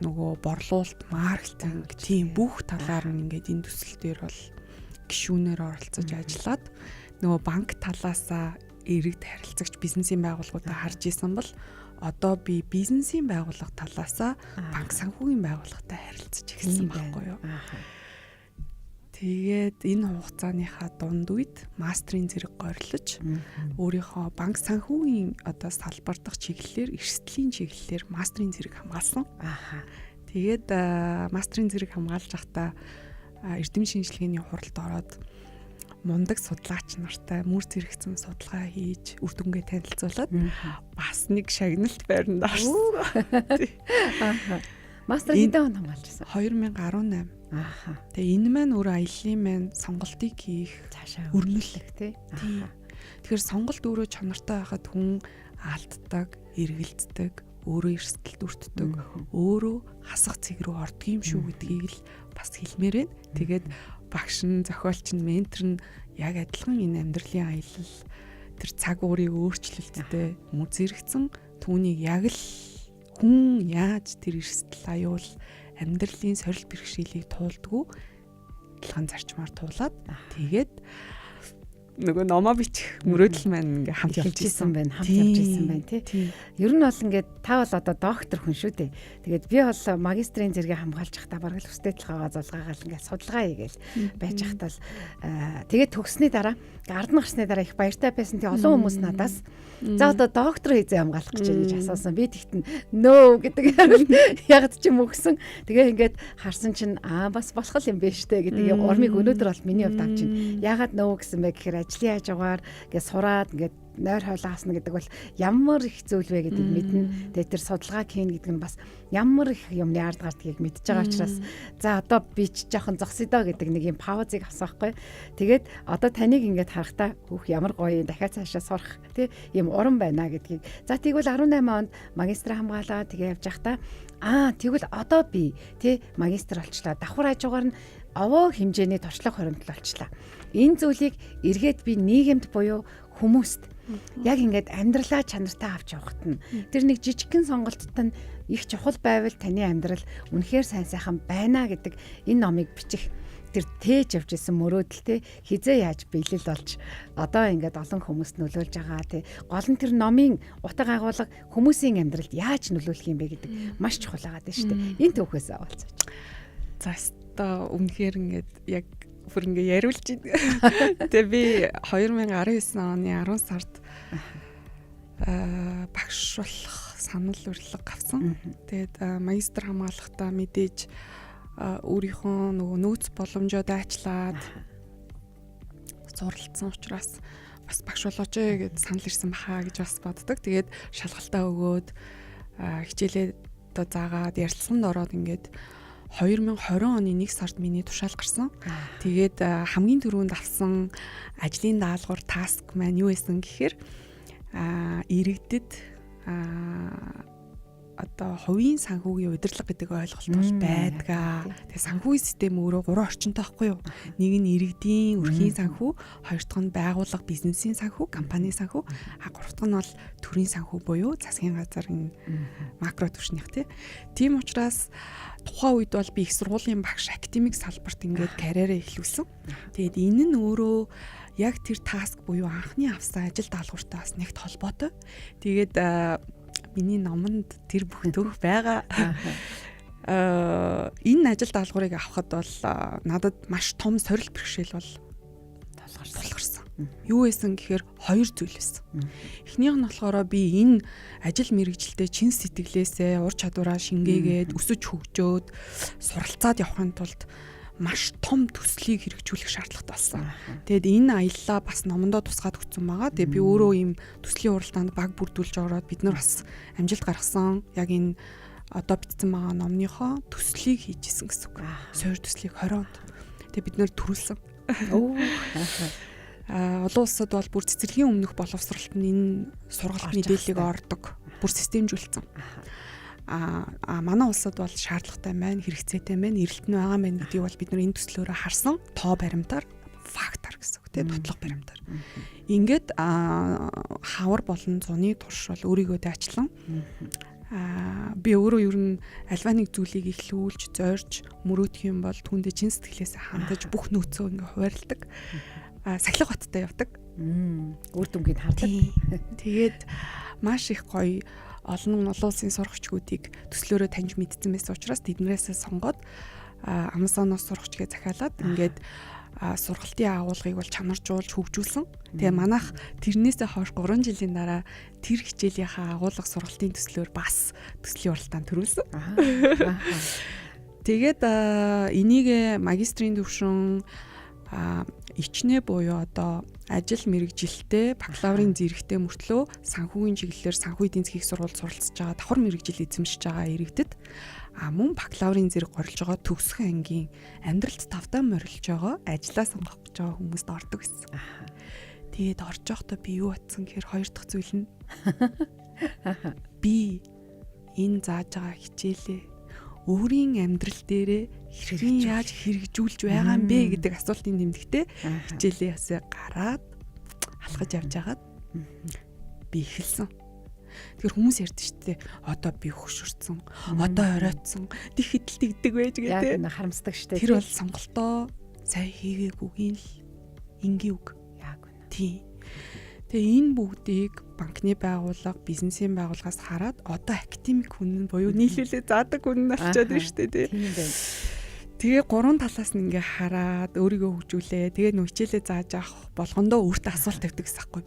нөгөө борлуулалт, маркетинг тийм бүх талаар нь ингээд энэ төсөл дээр бол гишүүнээр оролцож ажиллаад нөгөө банк талаасаа иргэд харилцагч бизнесийн байгууллагуудаа харж исэн бол одоо би бизнесийн байгууллага талаасаа банк санхүүгийн байгууллагатай харилцаж эхэлсэн байхгүй юу. Тэгээд энэ хугацааныхаа дунд үед мастрын зэрэг горилж өөрийнхөө банк санхүүгийн одоо салбар дахь чиглэлээр эрсдлийн чиглэлээр мастрын зэрэг хамгаалсан. Тэгээд мастрын зэрэг хамгаалж байхдаа эрдэм шинжилгээний хуралд ороод мундаг судлаач нартай мөр зэрэгцэн судалгаа хийж үр дүнгээ танилцуулаад бас нэг шагналт байранд орсон. Мастер хэдэн он хамгаалж байсан? 2018. Тэгээ энэ маань өөр аяллаа маань сонголтыг хийх цаашаа өрнөлөх тий. Тэгэхээр сонголт өөрөө чанартай байхад хүн алддаг, эргэлддэг, өөрөө эрсдэлд өртдөг, өөрөө хасах цэг рүү ордог юм шүү гэдгийг л бас хэлмээр байна. Тэгээд багш нь, зохиолч нь, ментор нь яг адилхан энэ амьдралын аялал тэр цаг уурыг өөрчлөлттэй мөр зэрэгцэн түүнийг яг л хүн яаж тэр эрсдэл аюул амьдралын сорил бэрхшээлийг туулдгүй адилхан зарчмаар туулаад тэгээд нөгөө номоо бичих мөрөөдөл маань ингээ хамт явж исэн байна. Хамт явж исэн байна тий. Ер нь бол ингээд та бол одоо доктор хүн шүү дээ. Тэгээд би бол магистрийн зэрэгээ хамгаалж байхдаа бараг л хүстэй талхаагаа зулгаагаал ингээд судалгаа хийгээл байж байхдаа л тэгээд төгссөний дараа ард нь гарсны дараа их баяртай байсан тий олон хүмүүс надаас за одоо доктор хийзээ хамгаалах гэж байна гэж асуусан. Би тэгтэн нөө гэдэг ягд ч юм өгсөн. Тэгээ ингээд харсан чинь бас болох юм биш үү гэдэг юм урмыг өнөөдөр бол миний хувьд авч чинь ягаад нөө гэсэн бэ гэхээр ажлын хажуугаар ингээд сураад ингээд нойр хойлоо хасна гэдэг бол ямар их зүйл вэ гэдгийг мэднэ. Тэгээд тэр судалгаа хийн гэдэг нь бас ямар их юмны ард гардгийг мэдж байгаа учраас за одоо би ч жоохон зогсъё доо гэдэг нэг юм паузыг авсан байхгүй. Тэгээд одоо таныг ингээд харахтаа хүүх ямар гоё юм дахиад цаашаа сурах тий юм уран байна гэдгийг. За тэгвэл 18 онд магистр хамгаалаа тэгээ явж байхдаа тэгвэл одоо би тий магистр болчлаа. Давхар хажуугаар нь овоо хэмжээний туршлага хоримтол болчлаа. Энэ зүйлийг эргээд би нийгэмд буюу хүмүүст яг ингээд амьдралаа чанартай авч явахт нь тэр нэг жижигхэн сонголтод нь их чухал байвал таны амьдрал үнэхээр сайн сайхан байна гэдэг энэ номыг бичих тэр тээж явж исэн мөрөөдөлтэй хизээ яаж биелэл болж одоо ингээд олон хүмүүст нөлөөлж байгаа тий гол нь тэр номын утга агуулга хүмүүсийн амьдралд яаж нөлөөлөх юм бэ гэдэг маш чухал байгаа дээ шүү дээ. Энэ түүхээс авалцаач. За одоо үнэхээр ингээд яг бүр ингээ яриулж байна. Тэгээ би 2019 оны 10 сард багш болох санал урилга авсан. Тэгээд магистр хамгаалахдаа мэдээж өөрийнхөө нөгөө нөөц боломжоо дайчлаад суралцсан учраас бас багш болооч гэд санал ирсэн бахаа гэж бас боддог. Тэгээд шалгалтаа өгөөд хичээлээ одоо заагаад ярилцсанд ороод ингээд 2020 оны 1 сард миний тушаал гарсан. Тэгээд хамгийн түрүүнд авсан ажлын даалгавар таск маань юу байсан гэхээр иргэдэд одоо хувийн санхүүгийн удирдлага гэдэг ойлголт бол байдгаа. Тэгээ санхүүгийн систем өөрөө 3 орчинтой байхгүй юу? Нэг нь иргэдийн өрхийн санхүү, хоёр дахь нь байгууллага бизнесийн санхүү, компанийн санхүү, гурав дахь нь бол төрийн санхүү буюу засгийн газрын макро түвшнийх тийм учраас тухайн үед бол би их сургуулийн багш академик салбарт ингээд карьераа эхлүүлсэн. Тэгээд энэ нь өөрөө яг тэр таск буюу анхны авсан ажил даалгавартай бас нэгт холбоотой. Тэгээд миний номонд тэр бүх төгс байгаа. Энэ ажил даалгаврыг авахд бол надад маш том сорил бэрхшээл бол тулгарсан. Юу байсан гэхээр хоёр зүйл байсан. Эхнийх нь болохоор би энэ ажил мэргэжилтэд чин сэтгэлээсээ ур чадвараа шингээгээд өсөж хөгжөөд суралцаад явахын тулд маш том төслийг хэрэгжүүлэх шаардлагатай болсон. Тэгэд энэ аяллаа бас номондоо тусгаад өгсөн байгаа. Тэгээ би өөрөө ийм төслийн уралдаанд баг бүрдүүлж ороод бид нар бас амжилт гаргасан. Яг энэ одоо бичсэн байгаа номныхоо төслийг хийжсэн гэсэн үг. Суур төслийг 20 онд. Тэгээ бид нэр төрүүлсэн. Олон улсад бол бүр цэцэрлэгийн өмнөх боловсролт нь энэ сургалт мэдээллийг ордог. Бүр системжүүлсэн. Манай улсад бол шаардлагатай байна, хэрэгцээтэй байна, эрэлтэн байгаа мэн гэдгийг бол бид нар энэ төслөөрөө харсан. Тоо баримтаар, фактаар гэсэн үг тийм бодлого баримтаар. Ингээд хавар болон зуны турш бол өөрийгөө даачлан би өөрөө ер нь альва нэг зүйлийг ихлүүлж, зорж, мөрөөдөх юм бол түүндээ чин сэтгэлээс хандаж бүх нөөцөө ингээ хуваарлдаг. Сахилга баттай явдаг. Үр дүнгийг хардаг. Тэгээд маш их гоё олон улсын сурагчдуудыг төслөөрөө таньж мэдсэн байсан учраас тэднээсээ сонгоод Амазоноос сурагчгээ захиалаад ингээд сургалтын агуулгыг бол чанаржуулж хөгжүүлсэн. Тэгээ манайх тэрнээсээ хойш 3 жилийн дараа тэр хичээлийнхаа агуулга сургалтын төслөөр бас төслийн уралдаанд төрүүлсэн. Тэгээд энийг магистрийн төвшин ичнэ буюу одоо ажил мэргэжилтэд бакалаврын зэрэгтэй мөртлөө санхүүгийн чиглэлээр санхүү эдийн засгийн сургуульд суралцж байгаа давхар мэргэжил эзэмшиж байгаа иргэдэд мөн бакалаврын зэрэг горилж байгаа төгсөх ангийн амьдралд тавтаа морилж байгаа ажлаа сонгох гэж байгаа хүмүүст ордог гэсэн. Тэгээд орж явахдаа би юу батсан гэхээр хоёр дахь зүйл нь би энэ зааж байгаа хичээлээ өөрийн амьдрал дээрээ хэрхэн яаж хэрэгжүүлж байгаа юм бэ гэдэг асуултын тэмдэгтээ хичээлээ ясаа гараад алхаж явж хагаад би эхэлсэн. Тэгэхээр хүмүүс ярьдэн шүү дээ. Одоо би хөшөрцөн, одоо оройтсон, тэг хидэлтэгдэг байж гэдэг. Яг харамсдаг шүү дээ. Тэр бол сонголтоо сайн хийгээгүйгийн л энгийн үг. Яг үнэ. Тийм. Тэгээ энэ бүгдийг банкны байгууллага, бизнесийн байгууллагаас хараад одоо академик хүн буюу нийлүүлээ заадаг хүн болчиход байна шүү дээ. Тийм байна. Тэгээ гурван талаас нь ингээ хараад өөрийгөө хөгжүүлээ. Тэгээ нөө хичээлээ зааж авах болгондоо өөртөө асуулт тавьдаг гэсэн байхгүй.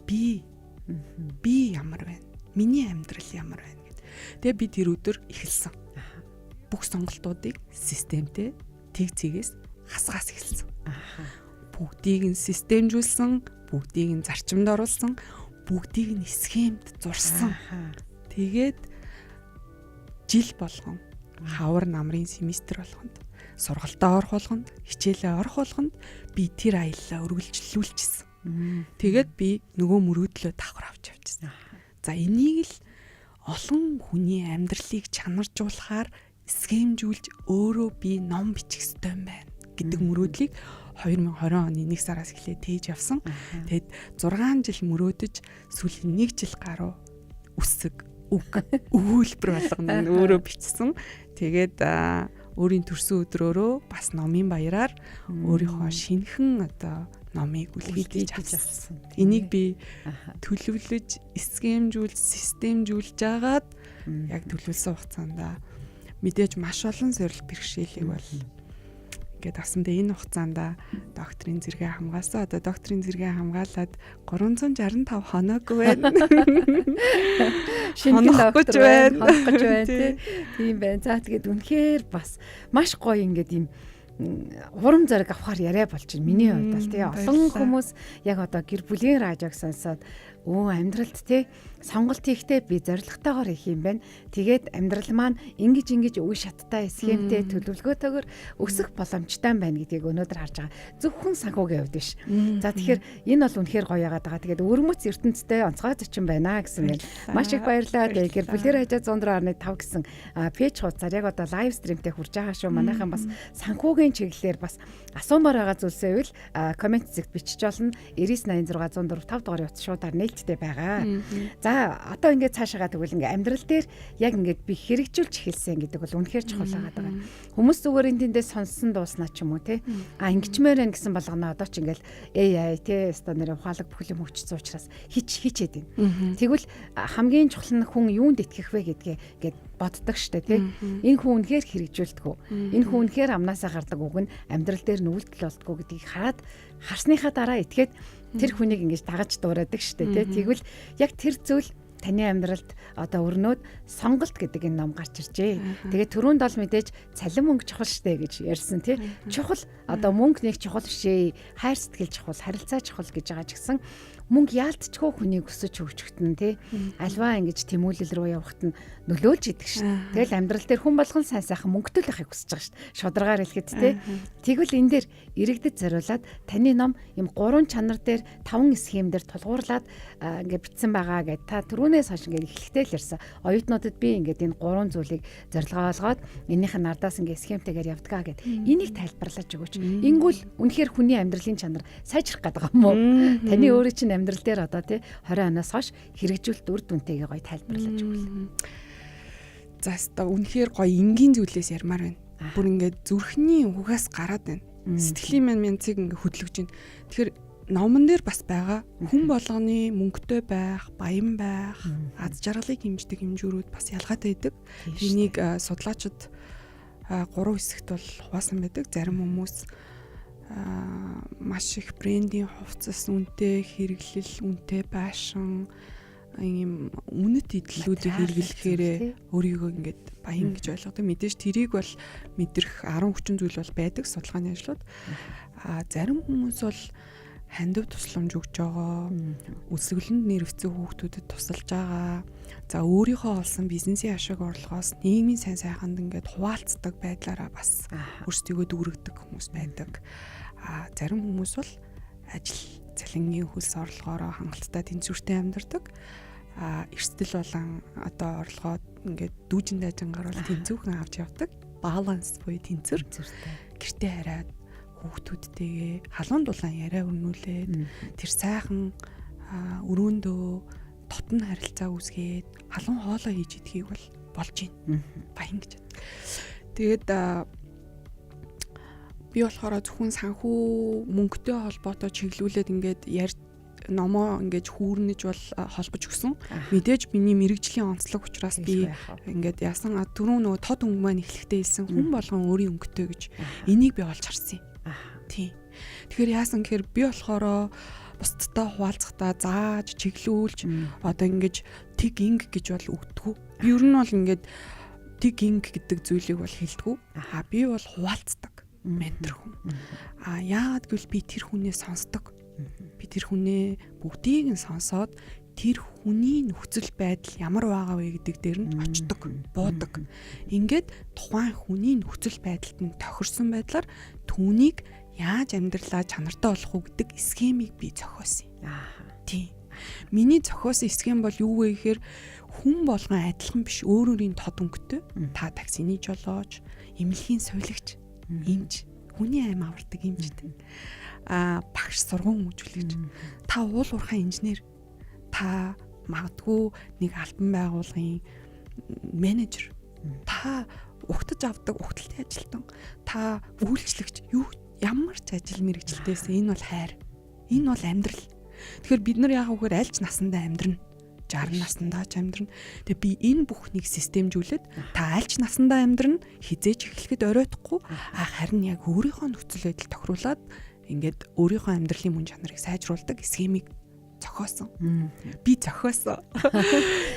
Би ямар байна? Миний амьдрал ямар байна гэд. Тэгээ би тэр өдөр эхэлсэн. Бүх сонголтуудыг системтэй тэг цэгээс хасгаас эхэлсэн. Бүгдийг нь системжүүлсэн, бүгдийг нь зарчимд оруулсан, бүгдийг нь схемд зурсан. Тэгээд жил болгон хавар намрын семестр болгонд, сургалтаа орох болгонд, хичээлээ орох болгонд би тэр аяллаа үргэлжлүүлчихсэн. Тэгээд би нөгөө мөрөөдлөө давхар авч явчихсан. За энийг л олон хүний амьдралыг чанаржуулахаар схемжүүлж өөрөө би ном бичих ёстой юм байна гэдэг мөрөөдлийг 2020 оны 1 сараас эхлээд тээж явсан. Тэгэд 6 жил мөрөөдөж сүүлийн 1 жил гаруй үсэг өгүүлбэр болгоно өөрөө бичсэн. Тэгээд өөрийн төрсөн өдрөөрөө бас номын баяраар өөрийнхөө шинэхэн одоо номыг үлгээж авсан. Энийг би төлөвлөж, схемжүүлж, системжүүлж агаад яг төлөвлөсөн хугацаанд мэдээж маш олон сорил бэрхшээлийг бол ингээд авсандаа энэ хугацаанд докторийн зэрэгээ хамгаалсан. Одоо докторийн зэрэгээ хамгаалаад 365 хоноогүй байна. Шинэ доктор байна. Хонох гэж байна тийм байна. За тэгээд үнэхээр бас маш гоё ингээд ийм урам зориг авахар яриа болж байна. Миний хувьд бол тий олон хүмүүс яг одоо гэр бүлийн радиог сонсоод амьдралд тий сонголт хийхдээ би зоригтойгоор хийх юм байна. Тэгээд амьдрал маань ингэж үе шаттай схемтэй төлөвлөгөөтэйгээр өсөх боломжтой байна гэдгийг өнөөдөр харж байгаа. Зөвхөн санхүүгийн хувьд биш. За тэгэхээр энэ бол үнэхээр гоё яагаад байгаа. Тэгээд өрмөц ертөнцтэй онцгой зочин байна гэсэн байна. Маш их баярлалаа. Гэр бүлээр хажаа 104.5 гэсэн пэйж хуудасаар яг одоо лайв стримтэй хурж байгаа шүү. Манайхан бас санхүүгийн чиглэлээр бас асуумаар байгаа зүйлсээ үл коммент зэгт бичиж болно. 9986 104 5 дугаар утас шуудаар нээлттэй байгаа. За одоо ингээд цаашаагаа тэгвэл ингээд амьдрал дээр яг ингээд би хэрэгжүүлж эхэлсэн гэдэг бол үнэхээр чухал байгаа. Хүмүүс зүгээр энэ тэндээ сонссон дууснаа ч юм уу те. Ингэчмээр байна гэсэн болгоно одоо ч ингээд AI те өстө нэр ухаалаг бүх юм хүчсэн учраас хичээд байна. Тэгвэл хамгийн чухал нь хүн юунд итгэх вэ гэдгээ ингээд боддог штэ тий. Энэ хүн үнэхээр хэрэгжүүлдэг үү? Энэ хүн үнэхээр амнаасаа гардаг үг нь амьдрал дээр нь үйлдэл болдгоо гэдгийг хараад харсныхаа дараа итгээд тэр хүнийг ингэж дагаж дуурайдаг штэ тий. Тэгвэл яг тэр зүйл таны амьдралд одоо өрнөд сонголт гэдэг энэ ном гарч иржээ. Тэгээд түрүүнд бол мэдээж цалин мөнгө чухал штэ гэж ярьсан тий. Чухал одоо мөнгө нэг чухал бишээ. Хайр сэтгэл чухал, харилцаа чухал гэж байгаа ч гэсэн мөнгө яалтчгүй хүнийг өсөж хөгжөхтэн тий. Альваа ингэж тэмүүлэл рүү явахт нь нөлөөлж идэг шин. Тэгэл амьдрал дээр хүн болгон сайн сайхан мөнгөтэй л байхыг хүсэж байгаа шин. Шударгаар хэлэхэд тий. Тэгвэл энэ дээр иргэдэд зориулаад таны ном юм 3 чанар дээр 5 схем дээр тулгуурлаад ингээ бичсэн байгаа гэд та түрүүнээс хойш ингээ эхлэхдээ л ярьсан. Оюутнуудад би ингээд энэ 3 зүйлийг зорилгоо олгоод энийх нь ардаас ингээ схемтэйгээр явдгаа гэд энийг тайлбарлаж өгөөч. Ингүүл үнэхээр хүний амьдралын чанар сайжрах гэдэг юм уу? Таны өөрөө чинь амьдрал дээр одоо тий 20 оноос хойш хэрэгжүүлэлт үр дүнтэйгээ гоё тайлбарлаж өгвөл. За өстой үнэхээр гоё энгийн зүйлээс ярмаар байна. Бүр ингээд зүрхний угаас гараад байна. Сэтгэлийн мянцыг ингээд хөдлөж байна. Тэгэхээр номон дээр бас байгаа хүн болгоны мөнгөтэй байх, баян байх, аз жаргалыг хэмждэг хэмжүүрүүд бас ялгаатай байдаг. Энийг судлаачид 3 хэсэгт бол хуваасан байдаг. Зарим хүмүүс маш их брендийн хувцас үнэтэй, хэрэглэл үнэтэй байшин ийм үнэт идэлүүдийг хэрэглэхээр өөрийгөө ингээд баян гэж ойлгодог. Мэдээж тэрийг бол мэдрэх 10 хүчин зүйл бол байдаг судалгааны ажлууд. Зарим хүмүүс бол хандив тусламж өгж байгаа, үлсгэлэнд нэрвцэн хүүхдүүдэд тусалж байгаа. За өөрийнхөө олсон бизнесийн ашиг орлогоос нийгмийн сайн сайханд ингээд хуваалцдаг байдлаараа бас өөрсдийгөө дүүргдэг хүмүүс байдаг. Зарим хүмүүс бол ажил цалингийн хөлс орлогоороо хангалттай тэнцвэртэй амьдардаг. Эрсдэл болон одоо орлогоо ингээд дүүжин дайжангаар бол тэнцвэрхэн авч явдаг. Баланс буюу тэнцвэр. Гэртээ хараад хүүхдүүдтэйгээ халуун дулаан яриа өрнүүлээд тэр сайхан өрөөндөө дотн харилцаа үүсгээд халуун хоолой хийж идхийг бол болж байна. Баян гэж. Тэгээд би болохоор зөвхөн санхүү мөнгөтэй холбоотой чиглүүлээд ингээд номоо ингээд хүүрнэж бол холбож өгсөн. Мэдээж миний мэрэгжлийн онцлог учраас би ингээд яасан түрүү нөгөө тод өнгө маань эхлэхдээ хэлсэн хүн болгон өөрийн өнгөтэй гэж энийг би олж харсан юм. Тийм. Тэгэхээр яасан гэхээр би болохоро бусдтай хуваалцахдаа зааж чиглүүлж одоо ингэж тэг инг гэж бол өгдөггүй. Би ер нь бол ингээд тэг инг гэдэг зүйлийг бол хэлдэггүй. Би бол хуваалцдаг ментор хүн. Яагаад гэвэл би тэр хүнээ сонсдог. Би тэр хүнээ бүгдийг нь сонсоод тэр хүний нөхцөл байдал ямар байгаа вэ гэдэг дээр нь очдог, буудаг. Ингээд тухайн хүний нөхцөл байдалд нь тохирсон байдлаар түүнийг яаж амьдралаа чанартай болох уу гэдэг схемийг би зохиосон юм. Тийм. Миний зохиосон схем бол юу вэ гэхээр хүн болгон адилхан биш өөрөөрийн тод өнгөтэй. Та таксины жолооч, эмнэлгийн сувилагч, эмч, хүний аим авардаг эмчтэй. Багш сургууль хөгжүүлэгч. Та уул уурхай инженер. Та магадгүй нэг албан байгууллагын менежер. Та угтаж авдаг угталтын ажилтан. Та үйлчлэгч. Ямар ч ажил мэргэжилтээс энэ бол хайр. Энэ бол амьдрал. Тэгэхээр бид нар яг үгээр альч насандаа амьдрна. 60 наснда ч амьдрна. Тэгээ би энэ бүхнийг системжүүлээд та альч наснда амьдрна. Хизээч эхлэхэд оройтхгүй. Харин яг өөрийнхөө нөхцөл байдал тохируулаад ингээд өөрийнхөө амьдралын мөн чанарыг сайжруулдаг схемийг зохиосон. Би зохиосон.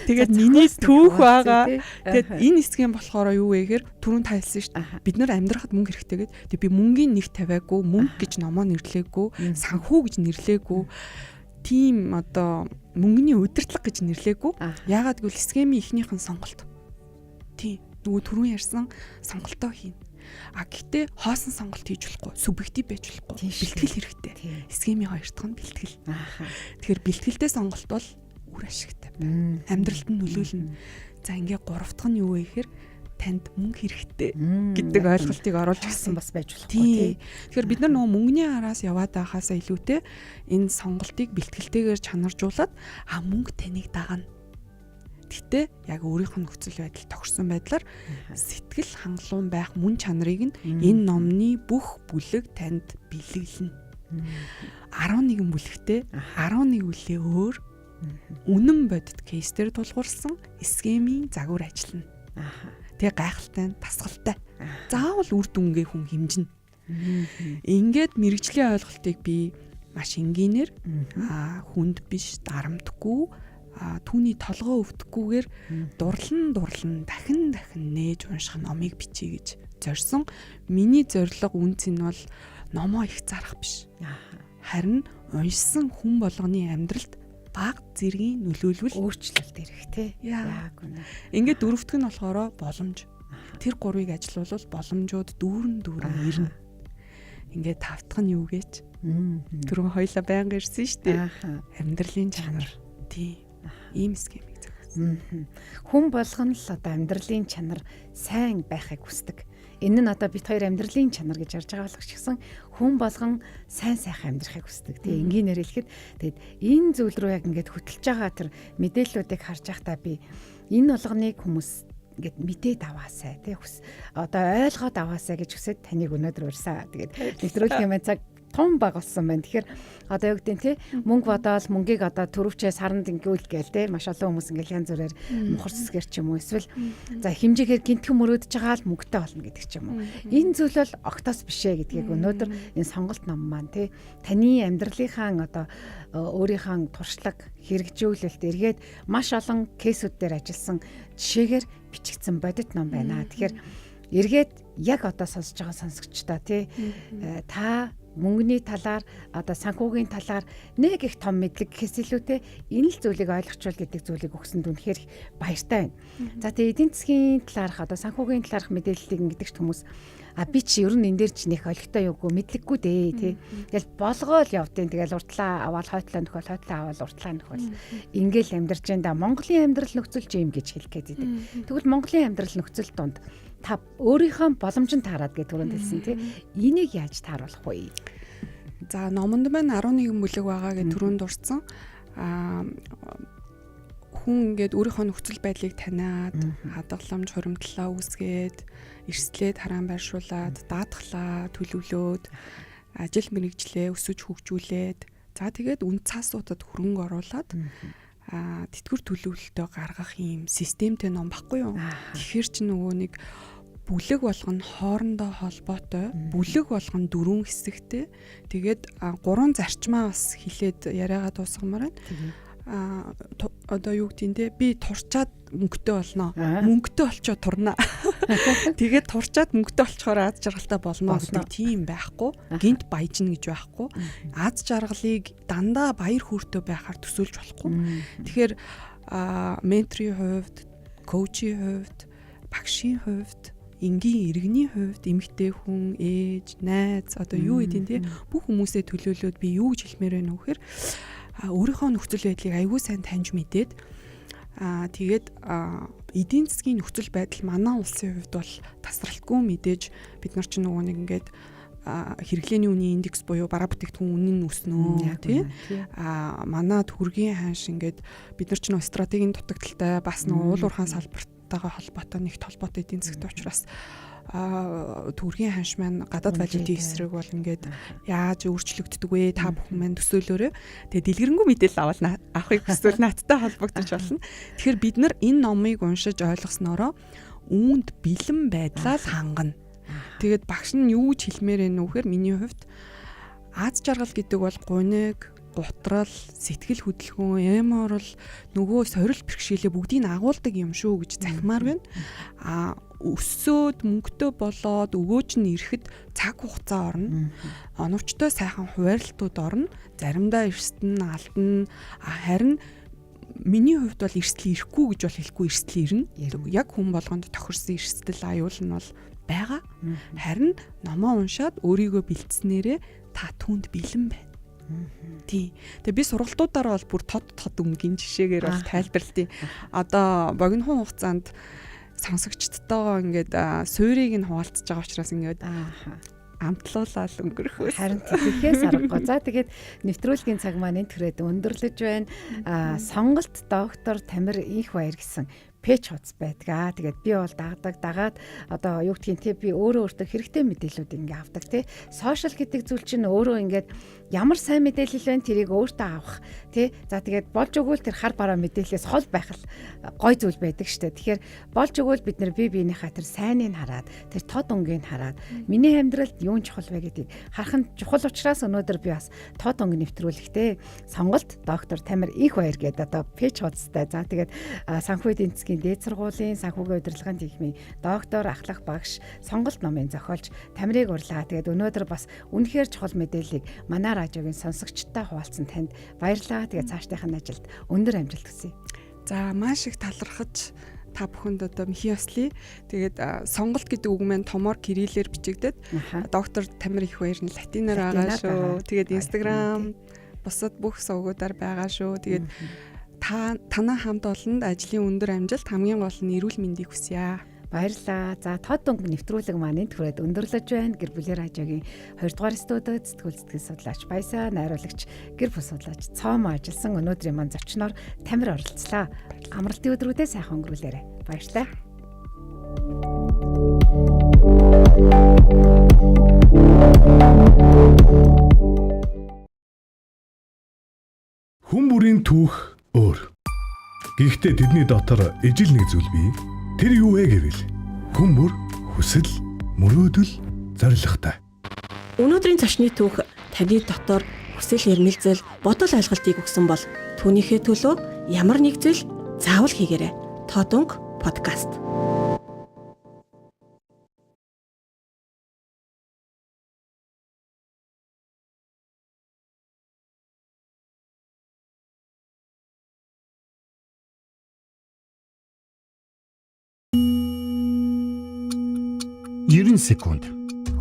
Тэгээд миний түүх байгаа. Тэгээд энэ схем болохоор юу вэ гэхээр түрүүн та хэлсэн шүү дээ. Бид нар амьдрахад мөнгө хэрэгтэй гэдэг. Тэгээд би мөнгөний нэг тавиагүй, мөнгө гэж номоо нэрлээгүй, санхүү гэж нэрлээгүй. тийм одоо мөнгөний удирдлага гэж нэрлэегүй. Аа. Яагаад гэвэл схемийн эхнийхэн сонголт. Тийм. Нөгөө түрүүн ярьсан сонголтоо хийн. Гэхдээ хоосон сонголт хийж болохгүй, субъектив байж болохгүй. Бэлтгэл хэрэгтэй. Схемийн хоёр дахь нь бэлтгэл. Тэгэхээр бэлтгэлтэй сонголт бол үр ашигтай байна. Амьдралд нь нөлөөлнө. За ингээ гурав дахь нь юу вэ гэхээр танд мөнгө хэрэгтэй гэдэг ойлголтыг оруулж ирсэн бас байж болохгүй. Тэгэхээр бид нар нөгөө мөнгөний араас яваад байхаасаа илүүтэй энэ сонголтыг бэлтгэлтэйгээр чанаржуулаад мөнгө таныг дагана. Гэтэ яг өөрийнх нь нөхцөл байдал тохирсон байдлаар сэтгэл хангалуун байх мөн чанарыг нь энэ номны бүх бүлэг танд бэлэглэнэ. 11 бүлэгтээ 11 үлээ өөр үнэн бодит кейсээр тулгуурсан схемийн загвар ажиллана. Тэгээ гайхалтай, тасгалтай. Заавал үр дүнгээ хүн хэмжинэ. Ингээд мэрэгжлийн ойлголтыг би маш энгийнээр хүнд биш, дарамтгүй, түүний толгоо өвдөхгүйгээр дурлан дахин нээж унших номыг бичиж гэж зорьсон. Миний зорилго үнц нь бол номоо их зарах биш. Харин уншсан хүн болгоны амьдралд баг зэргийн нөлөөлөл өөрчлөлт ирэх тий. Яг үнэ. Ингээд дөрөвдөг нь болохоор боломж. Тэр гурвыг ажилуулвал боломжууд дүүрэн ирнэ. Ингээд тавтах нь юу гэж? Түрүүн хоёлаа байнга ирсэн шүү дээ. Амьдралын чанар. Тий. Ийм схемийг зөвсөн. Хүн болгоно л одоо амьдралын чанар сайн байхыг хүсдэг. Энэ нь одоо бид хоёр амьдралын чанар гэж ярьж байгаа болгоч гэсэн хүн болгон сайн сайхан амьдрахыг хүсдэг. Тэгээ энгийнээр хэлэхэд тэгээд энэ зүйл рүү яг ингээд хөтлөж байгаа тэр мэдээллүүдийг харж байхдаа би энэ болгоныг хүмүүс ингээд мэдээд аваасай тий одоо ойлгоод аваасай гэж хүсээд таныг өнөөдөр урьсаа. Тэгээд нэвтрүүлэх юм цаг том баг болсон байна. Тэгэхээр одоо юу гэдэг нь те мөнгө бодоол мөнгийг одоо төрөвчөө саранд ингэвэл гээл те маш олон хүмүүс ингээл янз бүрээр мухар сүсгэр ч юм уу эсвэл за хэмжээгээр гинтхэн мөрөөдөж байгаа л мөнгөтэй болно гэдэг ч юм уу. Энэ зүйл бол огтос бишээ гэдгийг өнөөдөр энэ сонголт ном маань те таны амьдралынхаа одоо өөрийнхөө туршлага хэрэгжүүлэлт эргээд маш олон кейсүүд дээр ажилласан жишээгээр бичигдсэн бодит ном байна. Тэгэхээр эргээд яг одоо сонсож байгаа сонсогчдоо тий та мөнгөний талаар одоо санхүүгийн талаар нэг их том мэдлэг гэхээс илүүтэй энэ л зүйлийг ойлгочвол гэдэг зүйлийг өгсөнд үнэхээр баяртай байна. За тэгээ эдийн засгийн талаарх одоо санхүүгийн талаарх мэдээллийг ингэдэг ч хүмүүс би чи ер нь энэ дээр ч нэх олигтой юугүй мэдлэггүй дээ тий. Тэгэл болгоол явдیں۔ Тэгэл уртлаа аваад хойтлоо нөхөл хойтлоо аваад уртлаа нөхөл ингээл амьдарч энэ Монголын амьдрал нөхцөл чи юм гэж хэлэх гээд идэг. Тэгвэл Монголын амьдрал нөхцөл донд та өөрийнхөө боломжинд таарад гэж түрүүнд хэлсэн тий. Энийг яаж тааруулах вэ? За номонд маань 11 бүлэг байгаа гэж түрүүнд дурдсан. Хүн ингээд өөрийнхөө нөхцөл байдлыг таниад хадгаламж хуримтлалаа үүсгээд эрсдлээд хараан байршуулад даатглаа төлөвлөөд ажил мэргэжлээ өсөж хөгжүүлээд за тэгээд үн цаасуудад хөрөнгө оруулаад тэтгэр төлөвлөлтөө гаргах юм системтэй ном баггүй юу? Тэгэхээр чи нөгөө нэг бүлэг болгоно хоорондоо холбоотой бүлэг болгоно 4 хэсэгтэй тэгээд 3 зарчмаа бас хэлээд яриагаа дуусгамаар байна. Одоо юу гэдэг нь би турчаад мөнгөтэй болно. Мөнгөтэй болчоо турна. Тэгээд турчаад мөнгөтэй болчоор аз жаргалтай болно гэдэг тийм байхгүй. Гинт баяжна гэж байхгүй. Аз жаргалыг дандаа баяр хөөртэй байхаар төсөөлж болохгүй. Тэгэхээр менторийн хувьд, коучийн хувьд, багшийн хувьд, энгийн иргэний хувьд эмэгтэй хүн, ээж, найз одоо юу гэдэг нь те бүх хүмүүсээ төлөөлөөд би юу гэж хэлмээр байна вэ гэхээр өөрийнхөө нөхцөл байдлыг аягүй сайн таньж мэдээд тэгээд эдийн засгийн нөхцөл байдал манай улсын хувьд бол тасралтгүй мэдээж бид нар чинь нөгөө нэг ингээд хэрэглээний үнийн индекс буюу бараа бүтээгдэхүүн үнийн нь өснөө тий манай төгрөгийн ханш ингээд бид нар чинь стратегийн дутагдaltaй бас нөгөө уул уурхайн салбартайгаа холбоотой нэгт холбоотой эдийн засгт учраас төгрөгийн ханш маань гадаад валютын эсрэг бол ингээд яаж өөрчлөгддөг вэ та бүхэн маань төсөөлөөрэй. Тэгээ дэлгэрэнгүй мэдээлэл авахыг хүсвэл наадтай холбогдож болно. Тэгэхээр бид нар энэ номыг уншиж ойлгосноороо үүнд бэлэн байдлаа л хангана. Тэгээд багш нь юу гэж хэлмээр байна вэ гэхээр миний хувьд аз жаргал гэдэг бол гуниг, гутрал, сэтгэл хөдөлгөөн, эморл, нөгөө сорил бэрхшээлээ бүгдийг нь агуулдаг юм шүү гэж захимаар байна. Өссөөд мөнгөтэй болоод өгөөж нь ирэхэд цаг хугацаа орно. Оновчтой сайхан хуваарлтууд орно. Заримдаа эрсдэн алдна. Харин миний хувьд бол эрсдэл ирэхгүй гэж бол хэлэхгүй, эрсдэл ирнэ. Яг хүн болгонд тохирсон эрсдэл аюул нь бол байгаа. Харин номоо уншаад өөрийгөө бэлдснээрээ та түүнд бэлэн байна. Тий. Тэгээ би сургалтуудаараа бол бүр тод өмгийн жишээгээр бол тайлбарлалаа. Одоо богино хугацаанд сонсогчдтойгоо ингээд суурийг нь хуваалцаж байгаа учраас ингээд амтлуулаад өнгөрөх. Харин тэгэхээс аргагүй. За тэгээд нэвтрүүлгийн цаг маань энэ төрөд өндөрлөж байна. Сонголт доктор Тамир Их Баяр гэсэн пэйж хуудас байдаг. Тэгээд би бол дагаад одоо юу гэдгийг те би өөртөө хэрэгтэй мэдээлэлүүд ингээ авдаг те. Сошиал гэдэг зүйл чинь өөрөө ингээд ямар сайн мэдээлэл вэ тэрийг өөртөө авах тий. За тэгээд болж өгвөл тэр хар бараа мэдээлэлээс хол байх л гой зүйл байдаг штэ. Тэгэхээр болж өгвөл бид нэр бие биенийхээ тэр сайныг хараад тэр тод өнгийг хараад миний амьдралд юу чухал вэ гэдгийг харах нь чухал учраас өнөөдөр би бас тод өнг нэвтрүүлэхтэй сонголт доктор Тамир Их Баяр гэдэг одоо пэйж хуудастай. За тэгээд санхүү эдийн засгийн дээд сургуулийн санхүүгийн удирдлагын техникийн доктор ахлах багш сонголт номын зохиолч Тамирыг урлаа. Тэгээд өнөөдөр бас үнэхээр чухал мэдээллийг манай радиогийн сонсогчтой хуваалцсан танд баярлалаа. Тэгээд цаашдынхаа ажилд өндөр амжилт хүсье. За маш их талархаж та бүхэнд одоо хиасли. Тэгээд сонголт гэдэг үг маань томоор кириллээр бичигдээд доктор Тамир Их Баяр нь латинаар байгаа шүү. Тэгээд Instagram бусад бүх сувгуудаар байгаа шүү. Тэгээд танаа хамт олонд ажлын өндөр амжилт, хамгийн гол нь эрүүл мэндийг хүсье. Баярлалаа. За тод өнг нэвтрүүлэг маань энэ түрээд өндөрлөж байна. Гэр бүлийн радиогийн 2 дугаар студид сэтгэл судлаач Баясаа, найруулагч гэр бүл судлаач Цоом ажилласан өнөөдрийн маань зочноор Тамир оролцлаа. Амралтын өдрүүдэд сайхан өнгөрүүлээрэй. Баярлалаа. Хүн бүрийн түүх өөр. Гэхдээ тэдний дотор ижил нэг зүйл бий. Тэр юу вэ гэвэл хүн бүр хүсэл, мөрөөдөл, зорилготой. Өнөөдрийн зочны түүх таны дотор хүсэл эрмэлзэл, бодол ойлголтыг өгсөн бол түүнийхээ төлөө ямар нэг зүйл заавал хийгээрэй. Тод өнг подкаст. Секунд.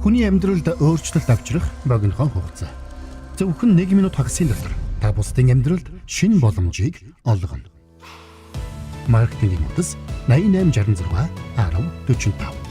Хүний амьдралд өөрчлөлт авчрах богинохон хугацаа. Зөвхөн 1 минут хагасны дотор та бусдын амьдралд шинэ боломжийг олгоно. Маркетингийн утас 8866 1045